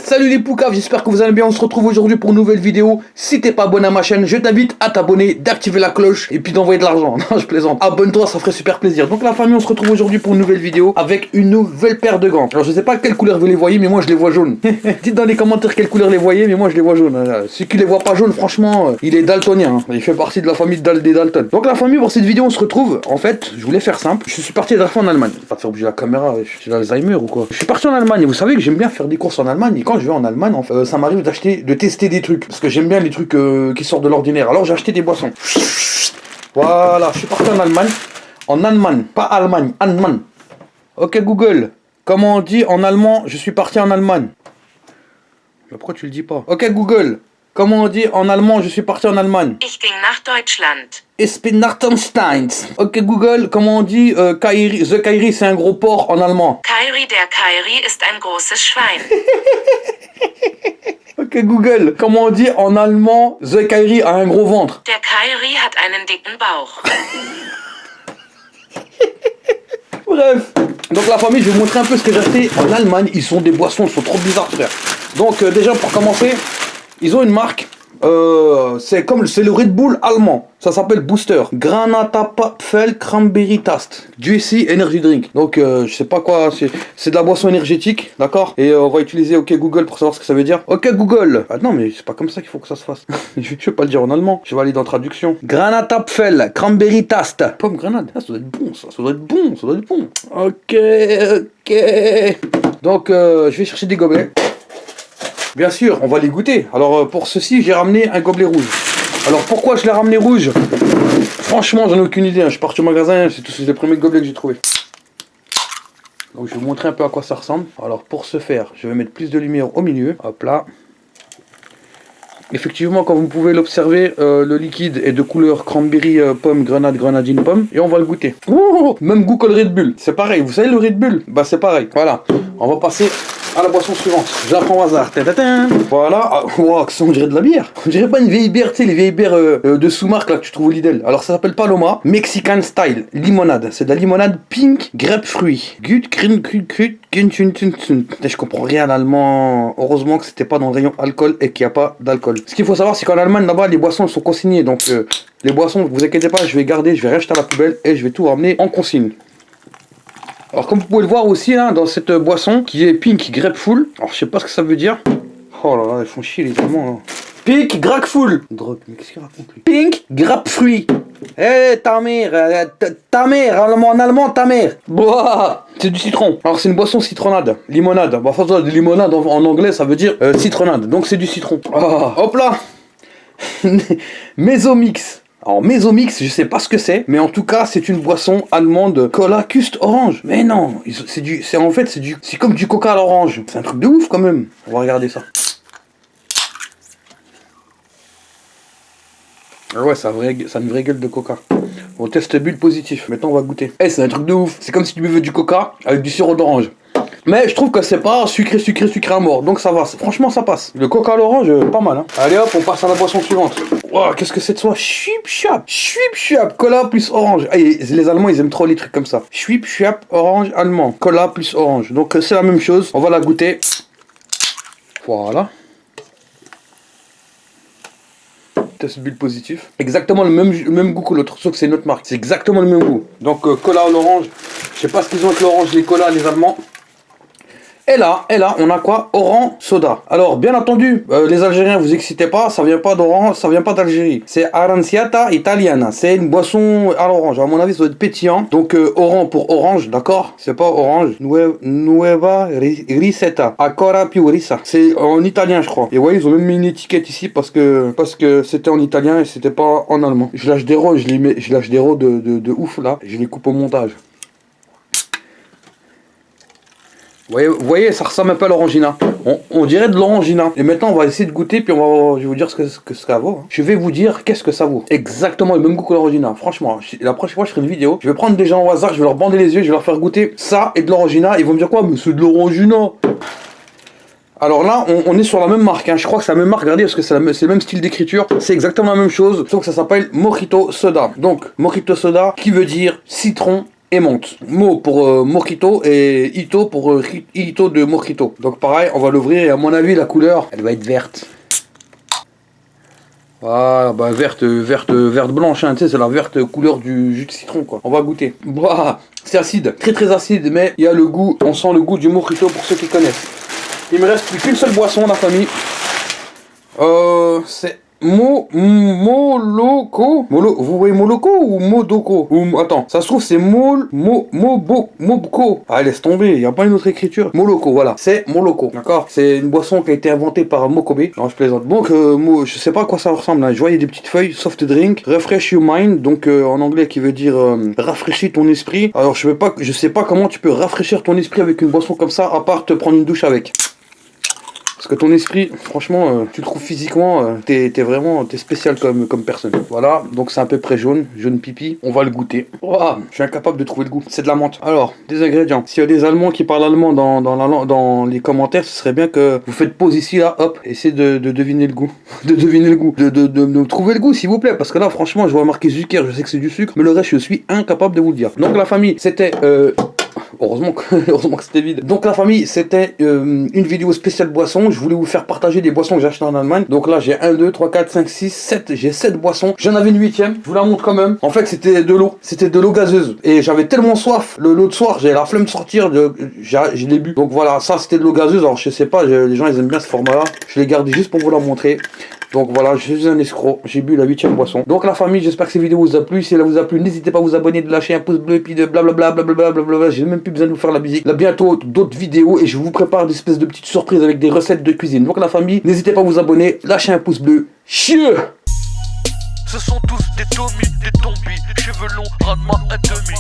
Salut les poucaves, j'espère que vous allez bien, on se retrouve aujourd'hui pour une nouvelle vidéo. Si t'es pas abonné à ma chaîne, je t'invite à t'abonner, d'activer la cloche et puis d'envoyer de l'argent. Non, je plaisante. Abonne-toi, ça ferait super plaisir. Donc la famille, on se retrouve aujourd'hui pour une nouvelle vidéo avec une nouvelle paire de gants. Alors je sais pas quelle couleur vous les voyez, mais moi je les vois jaunes. Dites dans les commentaires quelle couleur les voyez, mais moi je les vois jaunes. Celui qui les voit pas jaunes, franchement, il est daltonien. Hein. Il fait partie de la famille des Dalton. Donc la famille, pour cette vidéo, on se retrouve. En fait, je voulais faire simple. Je suis parti la fois en Allemagne. Pas de faire bouger la caméra, j'ai l'Alzheimer ou quoi. Je suis parti en Allemagne et vous savez que j'aime bien faire des courses en Allemagne. Et quand je vais en Allemagne, en fait, ça m'arrive de tester des trucs. Parce que j'aime bien les trucs qui sortent de l'ordinaire. Alors j'ai acheté des boissons. Voilà, je suis parti en Allemagne. En Allemagne, pas Allemagne, Allemagne. Ok Google, comment on dit en allemand je suis parti en Allemagne? Mais pourquoi tu le dis pas? Ok Google, comment on dit en allemand je suis parti en Allemagne? Ich ging nach Deutschland. Ich bin nach Deutschland. Ok Google, comment on dit Kairi? The Kairi c'est un gros porc en allemand. Kairi, der Kairi ist ein großes Schwein. Ok Google, comment on dit en allemand The Kairi a un gros ventre? Der Kairi hat einen dicken Bauch. Bref, donc la famille, je vais vous montrer un peu ce que j'ai acheté en Allemagne. Ils sont des boissons, ils sont trop bizarres frère. Donc déjà pour commencer, ils ont une marque. C'est le Red Bull allemand. Ça s'appelle Booster. Granatapfel Cranberry Taste. Juicy Energy Drink. Donc je sais pas quoi, c'est de la boisson énergétique, d'accord? Et on va utiliser OK Google pour savoir ce que ça veut dire. OK Google. Ah non mais c'est pas comme ça qu'il faut que ça se fasse. je vais pas le dire en allemand. Je vais aller dans traduction. Granatapfel Cranberry Taste. Pomme grenade. Ah, ça doit être bon ça. Ça doit être bon. Ça doit être bon. Ok. Donc je vais chercher des gobelets. Bien sûr, on va les goûter. Alors pour ceci, j'ai ramené un gobelet rouge. Alors pourquoi je l'ai ramené rouge? Franchement, j'en ai aucune idée. Je suis parti au magasin, c'est tous les premiers gobelets que j'ai trouvé. Donc je vais vous montrer un peu à quoi ça ressemble. Alors pour ce faire, je vais mettre plus de lumière au milieu. Hop là. Effectivement, comme vous pouvez l'observer, le liquide est de couleur cranberry, pomme, grenade, grenadine, pomme. Et on va le goûter. Ouh, même goût que le Red Bull. C'est pareil. Vous savez le Red Bull? Bah c'est pareil. Voilà. On va passer à la boisson suivante. Je la prends au hasard. Voilà. Ah, wow, ça on dirait de la bière. On dirait pas une vieille bière, tu sais, les vieilles bières de sous-marque là que tu trouves au Lidl. Alors ça s'appelle Paloma Mexican Style limonade. C'est de la limonade pink grapefruit. Je comprends rien en allemand. Heureusement que c'était pas dans le rayon alcool et qu'il n'y a pas d'alcool. Ce qu'il faut savoir, c'est qu'en Allemagne là-bas les boissons sont consignées. Donc les boissons, vous inquiétez pas, je vais garder, je vais racheter à la poubelle et je vais tout ramener en consigne. Alors comme vous pouvez le voir aussi là, dans cette boisson qui est Pink Grapefruit, alors je sais pas ce que ça veut dire. Oh là là, ils font chier les Allemands là. Pink Grapefruit. Drogue, mais qu'est-ce qu'il raconte lui? Pink Grapefruit. Eh ta mère, en allemand ta mère. Boah, c'est du citron. Alors c'est une boisson citronnade, limonade. Bah forcément de limonade en anglais ça veut dire citronnade, donc c'est du citron. Oh, hop là. Mesomix. Alors Mesomix, je sais pas ce que c'est, mais en tout cas c'est une boisson allemande Cola Cust Orange. Mais non, c'est comme du Coca à l'orange. C'est un truc de ouf quand même. On va regarder ça. Ah ouais, ça a une vraie gueule de Coca. On teste bulle positif. Maintenant on va goûter. Eh, c'est un truc de ouf. C'est comme si tu buvais du Coca avec du sirop d'orange. Mais je trouve que c'est pas sucré à mort, donc ça va, franchement ça passe. Le coca à l'orange, pas mal hein. Allez hop, on passe à la boisson suivante. Wow, qu'est-ce que c'est de ça? Schwip Schwap, cola plus orange. Ah, les Allemands ils aiment trop les trucs comme ça. Schwip Schwap, orange allemand, cola plus orange. Donc c'est la même chose, on va la goûter. Voilà. Test bulle positif. Exactement le même goût que l'autre, sauf que c'est une autre marque. C'est exactement le même goût. Donc cola à l'orange, je sais pas ce qu'ils ont avec l'orange, les colas, les Allemands. Et là, on a quoi? Oran Soda. Alors, bien entendu, les Algériens, vous excitez pas, ça vient pas d'Oran, ça vient pas d'Algérie. C'est Aranciata Italiana. C'est une boisson à l'orange. À mon avis, ça doit être pétillant. Donc, Oran pour orange, d'accord? C'est pas orange. Nueva Ricetta. Ancora più risa. C'est en italien, je crois. Et ouais, ils ont même mis une étiquette ici parce que c'était en italien et c'était pas en allemand. Je lâche des rots, je lâche des rots de ouf là. Je les coupe au montage. Vous voyez, ça ressemble un peu à l'orangina. On dirait de l'orangina. Et maintenant, on va essayer de goûter, puis je vais vous dire ce que ça vaut. Hein. Je vais vous dire qu'est-ce que ça vaut. Exactement le même goût que l'orangina. Franchement, la prochaine fois, je ferai une vidéo. Je vais prendre des gens au hasard, je vais leur bander les yeux, je vais leur faire goûter ça et de l'orangina. Ils vont me dire quoi? Mais c'est de l'orangina. Alors là, on est sur la même marque. Hein. Je crois que c'est la même marque. Regardez, parce que c'est le même style d'écriture. C'est exactement la même chose, sauf que ça s'appelle Mojito Soda. Donc, Mojito Soda, qui veut dire citron et menthe. Mo pour mojito et ito pour ito de mojito. Donc pareil, on va l'ouvrir et à mon avis la couleur, elle va être verte. Ah bah verte blanche, hein, tu sais, c'est la verte couleur du jus de citron quoi. On va goûter. Bah, c'est acide, très acide, mais il y a le goût, on sent le goût du mojito pour ceux qui connaissent. Il me reste plus qu'une seule boisson la famille. C'est Moloko. Vous voyez Moloko ou Modoko? Attends, ça se trouve c'est Moboko. Ah laisse tomber, il n'y a pas une autre écriture. Moloko, voilà, c'est Moloko, d'accord. C'est une boisson qui a été inventée par Mokobe. Non, je plaisante. Donc, je sais pas à quoi ça ressemble, hein. Je voyais des petites feuilles, soft drink, refresh your mind, donc en anglais qui veut dire rafraîchis ton esprit. Alors je sais pas comment tu peux rafraîchir ton esprit avec une boisson comme ça, à part te prendre une douche avec. Parce que ton esprit, franchement, tu le trouves physiquement, t'es spécial comme personne. Voilà, donc c'est à peu près jaune pipi. On va le goûter. Oh, je suis incapable de trouver le goût. C'est de la menthe. Alors, des ingrédients. S'il y a des Allemands qui parlent allemand dans les commentaires, ce serait bien que vous faites pause ici, là, hop, essayez de deviner le goût. De trouver le goût, s'il vous plaît. Parce que là, franchement, je vois marqué Zucker, je sais que c'est du sucre, mais le reste, je suis incapable de vous le dire. Donc la famille, c'était... Heureusement que c'était vide. Donc la famille, c'était une vidéo spéciale boisson. Je voulais vous faire partager des boissons que j'ai achetées en Allemagne. Donc là, j'ai 1, 2, 3, 4, 5, 6, 7. J'ai 7 boissons. J'en avais une 8ème. Je vous la montre quand même. En fait, c'était de l'eau. C'était de l'eau gazeuse. Et j'avais tellement soif. L'autre soir, j'ai la flemme de sortir. Je l'ai bu. Donc voilà, ça c'était de l'eau gazeuse. Alors je sais pas, les gens ils aiment bien ce format-là. Je l'ai gardé juste pour vous la montrer. Donc voilà, je suis un escroc, j'ai bu la 8ème boisson. Donc la famille, j'espère que cette vidéo vous a plu. Si elle vous a plu, n'hésitez pas à vous abonner, de lâcher un pouce bleu, puis de blablabla. J'ai même plus besoin de vous faire la musique. Là bientôt d'autres vidéos et je vous prépare des espèces de petites surprises avec des recettes de cuisine. Donc la famille, n'hésitez pas à vous abonner, lâchez un pouce bleu. Chieux. Ce sont tous des Tommy, des Tombi, cheveux longs, rendement un demi.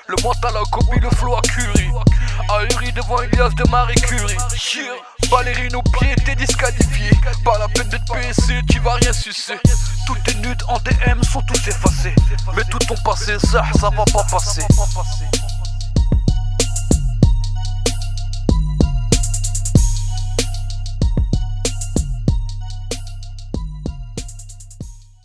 Le mental a copié le flow à Curie. Ahuri devant une liasse de Marie Curie. Ballerine aux pieds, t'es disqualifié. Pas la peine d'être PSC, tu vas rien sucer. Tous tes nudes en DM sont tous effacés. Mais tout ton passé, ça va pas passer.